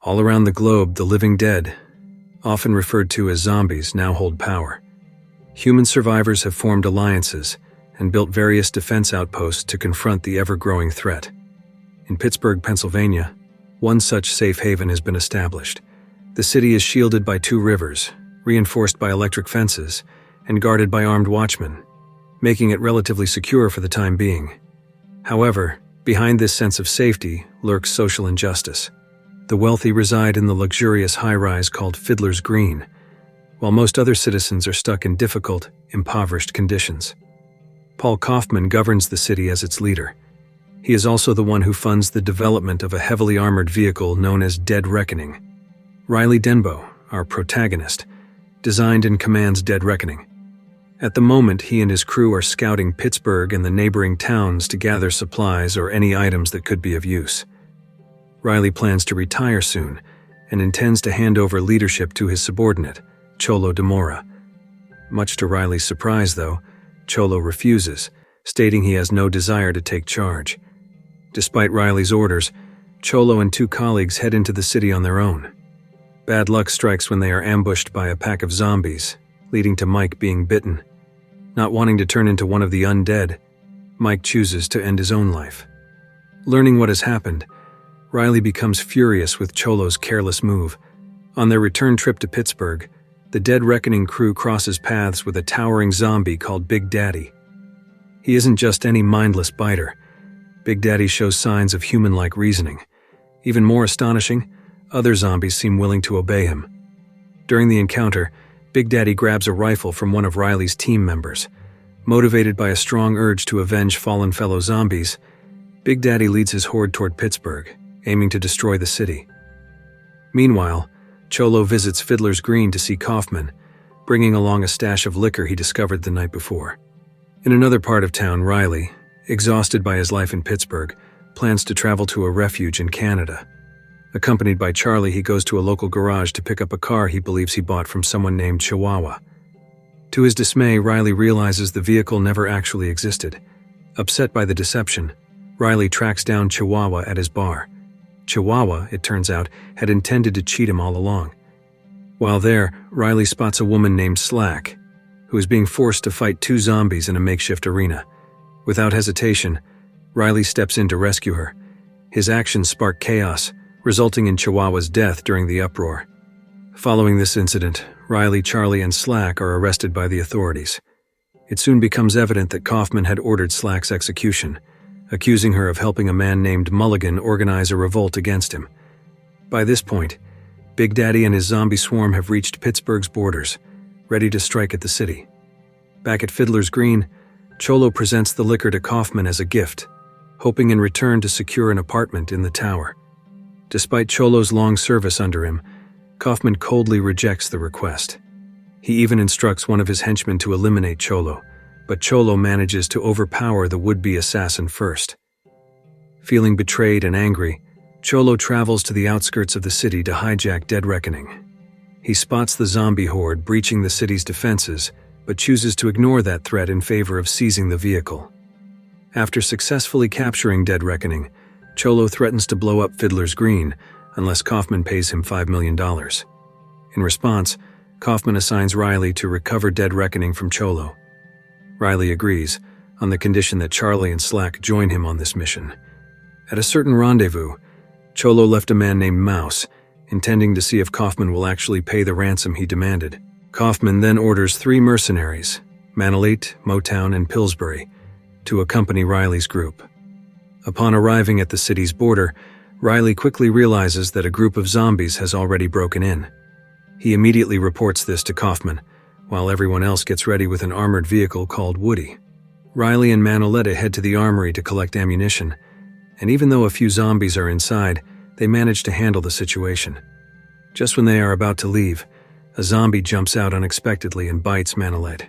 All around the globe, the living dead, often referred to as zombies, now hold power. Human survivors have formed alliances and built various defense outposts to confront the ever-growing threat. In Pittsburgh, Pennsylvania, one such safe haven has been established. The city is shielded by 2 rivers, reinforced by electric fences, and guarded by armed watchmen, making it relatively secure for the time being. However, behind this sense of safety lurks social injustice. The wealthy reside in the luxurious high-rise called Fiddler's Green, while most other citizens are stuck in difficult, impoverished conditions. Paul Kaufman governs the city as its leader. He is also the one who funds the development of a heavily armored vehicle known as Dead Reckoning. Riley Denbo, our protagonist, designed and commands Dead Reckoning. At the moment, he and his crew are scouting Pittsburgh and the neighboring towns to gather supplies or any items that could be of use. Riley plans to retire soon and intends to hand over leadership to his subordinate, Cholo DeMora. Much to Riley's surprise, though, Cholo refuses, stating he has no desire to take charge. Despite Riley's orders, Cholo and 2 colleagues head into the city on their own. Bad luck strikes when they are ambushed by a pack of zombies, leading to Mike being bitten. Not wanting to turn into one of the undead, Mike chooses to end his own life. Learning what has happened, Riley becomes furious with Cholo's careless move. On their return trip to Pittsburgh, the Dead Reckoning crew crosses paths with a towering zombie called Big Daddy. He isn't just any mindless biter. Big Daddy shows signs of human-like reasoning. Even more astonishing, other zombies seem willing to obey him. During the encounter, Big Daddy grabs a rifle from one of Riley's team members. Motivated by a strong urge to avenge fallen fellow zombies, Big Daddy leads his horde toward Pittsburgh, aiming to destroy the city. Meanwhile, Cholo visits Fiddler's Green to see Kaufman, bringing along a stash of liquor he discovered the night before. In another part of town, Riley, exhausted by his life in Pittsburgh, plans to travel to a refuge in Canada. Accompanied by Charlie, he goes to a local garage to pick up a car he believes he bought from someone named Chihuahua. To his dismay, Riley realizes the vehicle never actually existed. Upset by the deception, Riley tracks down Chihuahua at his bar. Chihuahua, it turns out, had intended to cheat him all along. While there, Riley spots a woman named Slack, who is being forced to fight 2 zombies in a makeshift arena. Without hesitation, Riley steps in to rescue her. His actions spark chaos, resulting in Chihuahua's death during the uproar. Following this incident, Riley, Charlie, and Slack are arrested by the authorities. It soon becomes evident that Kaufman had ordered Slack's execution, accusing her of helping a man named Mulligan organize a revolt against him. By this point, Big Daddy and his zombie swarm have reached Pittsburgh's borders, ready to strike at the city. Back at Fiddler's Green, Cholo presents the liquor to Kaufman as a gift, hoping in return to secure an apartment in the tower. Despite Cholo's long service under him, Kaufman coldly rejects the request. He even instructs one of his henchmen to eliminate Cholo, but Cholo manages to overpower the would-be assassin first. Feeling betrayed and angry, Cholo travels to the outskirts of the city to hijack Dead Reckoning. He spots the zombie horde breaching the city's defenses, but chooses to ignore that threat in favor of seizing the vehicle. After successfully capturing Dead Reckoning, Cholo threatens to blow up Fiddler's Green unless Kaufman pays him $5 million. In response, Kaufman assigns Riley to recover Dead Reckoning from Cholo. Riley agrees, on the condition that Charlie and Slack join him on this mission. At a certain rendezvous, Cholo left a man named Mouse, intending to see if Kaufman will actually pay the ransom he demanded. Kaufman then orders 3 mercenaries, Manolete, Motown, and Pillsbury, to accompany Riley's group. Upon arriving at the city's border, Riley quickly realizes that a group of zombies has already broken in. He immediately reports this to Kaufman, while everyone else gets ready with an armored vehicle called Woody. Riley and Manolete head to the armory to collect ammunition, and even though a few zombies are inside, they manage to handle the situation. Just when they are about to leave, a zombie jumps out unexpectedly and bites Manolete,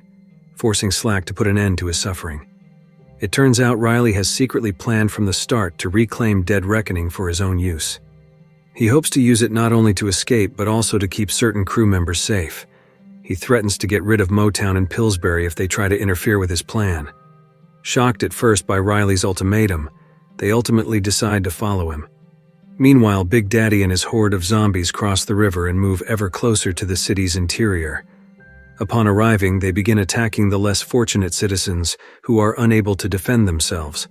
forcing Slack to put an end to his suffering. It turns out Riley has secretly planned from the start to reclaim Dead Reckoning for his own use. He hopes to use it not only to escape but also to keep certain crew members safe. He threatens to get rid of Motown and Pillsbury if they try to interfere with his plan. Shocked at first by Riley's ultimatum, they ultimately decide to follow him. Meanwhile, Big Daddy and his horde of zombies cross the river and move ever closer to the city's interior. Upon arriving, they begin attacking the less fortunate citizens who are unable to defend themselves.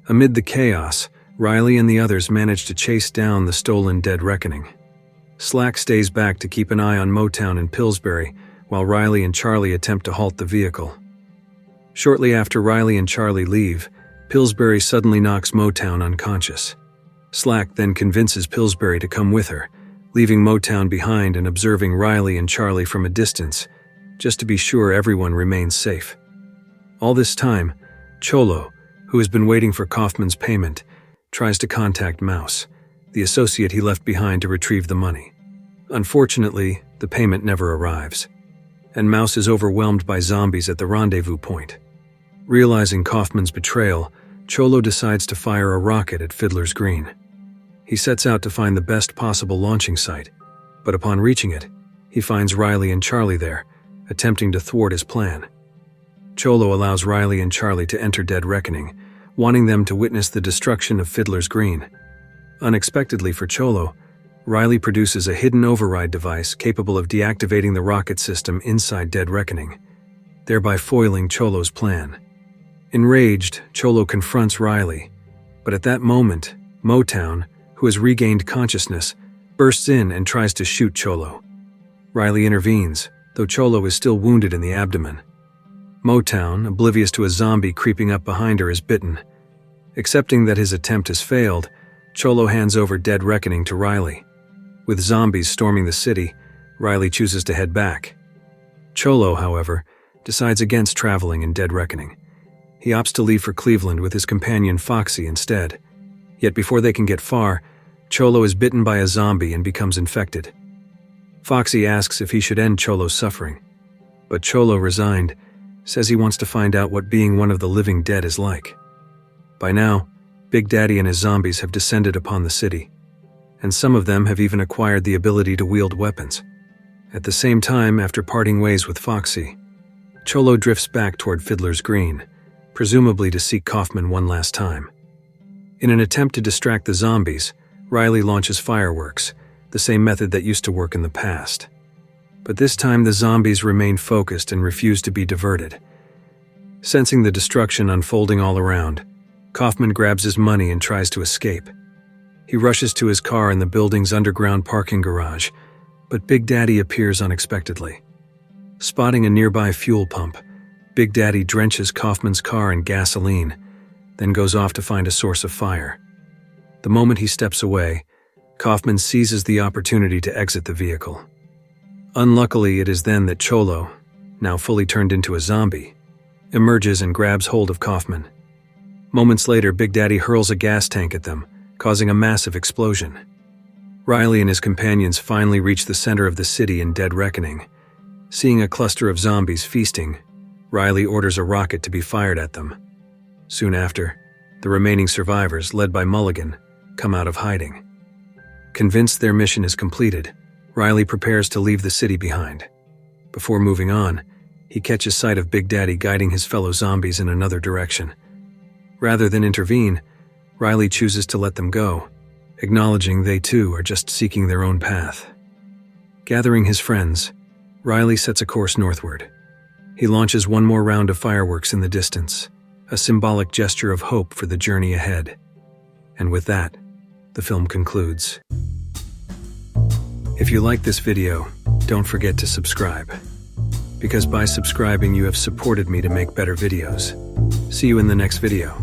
Amid the chaos, Riley and the others manage to chase down the stolen Dead Reckoning. Slack stays back to keep an eye on Motown and Pillsbury, while Riley and Charlie attempt to halt the vehicle. Shortly after Riley and Charlie leave, Pillsbury suddenly knocks Motown unconscious. Slack then convinces Pillsbury to come with her, leaving Motown behind and observing Riley and Charlie from a distance, just to be sure everyone remains safe. All this time, Cholo, who has been waiting for Kaufman's payment, tries to contact Mouse, the associate he left behind to retrieve the money. Unfortunately, the payment never arrives, and Mouse is overwhelmed by zombies at the rendezvous point. Realizing Kaufman's betrayal, Cholo decides to fire a rocket at Fiddler's Green. He sets out to find the best possible launching site, but upon reaching it, he finds Riley and Charlie there, attempting to thwart his plan. Cholo allows Riley and Charlie to enter Dead Reckoning, wanting them to witness the destruction of Fiddler's Green. Unexpectedly for Cholo, Riley produces a hidden override device capable of deactivating the rocket system inside Dead Reckoning, thereby foiling Cholo's plan. Enraged, Cholo confronts Riley, but at that moment, Motown, who has regained consciousness, bursts in and tries to shoot Cholo. Riley intervenes, though Cholo is still wounded in the abdomen. Motown, oblivious to a zombie creeping up behind her, is bitten. Accepting that his attempt has failed, Cholo hands over Dead Reckoning to Riley. With zombies storming the city, Riley chooses to head back. Cholo, however, decides against traveling in Dead Reckoning. He opts to leave for Cleveland with his companion Foxy instead. Yet before they can get far, Cholo is bitten by a zombie and becomes infected. Foxy asks if he should end Cholo's suffering, but Cholo, resigned, says he wants to find out what being one of the living dead is like. By now, Big Daddy and his zombies have descended upon the city, and some of them have even acquired the ability to wield weapons. At the same time, after parting ways with Foxy, Cholo drifts back toward Fiddler's Green, presumably to seek Kaufman one last time. In an attempt to distract the zombies, Riley launches fireworks, the same method that used to work in the past. But this time the zombies remain focused and refuse to be diverted. Sensing the destruction unfolding all around, Kaufman grabs his money and tries to escape. He rushes to his car in the building's underground parking garage, but Big Daddy appears unexpectedly. Spotting a nearby fuel pump, Big Daddy drenches Kaufman's car in gasoline, then goes off to find a source of fire. The moment he steps away, Kaufman seizes the opportunity to exit the vehicle. Unluckily, it is then that Cholo, now fully turned into a zombie, emerges and grabs hold of Kaufman. Moments later, Big Daddy hurls a gas tank at them, causing a massive explosion. Riley and his companions finally reach the center of the city in Dead Reckoning. Seeing a cluster of zombies feasting, Riley orders a rocket to be fired at them. Soon after, the remaining survivors, led by Mulligan, come out of hiding. Convinced their mission is completed, Riley prepares to leave the city behind. Before moving on, he catches sight of Big Daddy guiding his fellow zombies in another direction. Rather than intervene, Riley chooses to let them go, acknowledging they too are just seeking their own path. Gathering his friends, Riley sets a course northward. He launches one more round of fireworks in the distance, a symbolic gesture of hope for the journey ahead. And with that, the film concludes. If you like this video, don't forget to subscribe, because by subscribing you have supported me to make better videos. See you in the next video.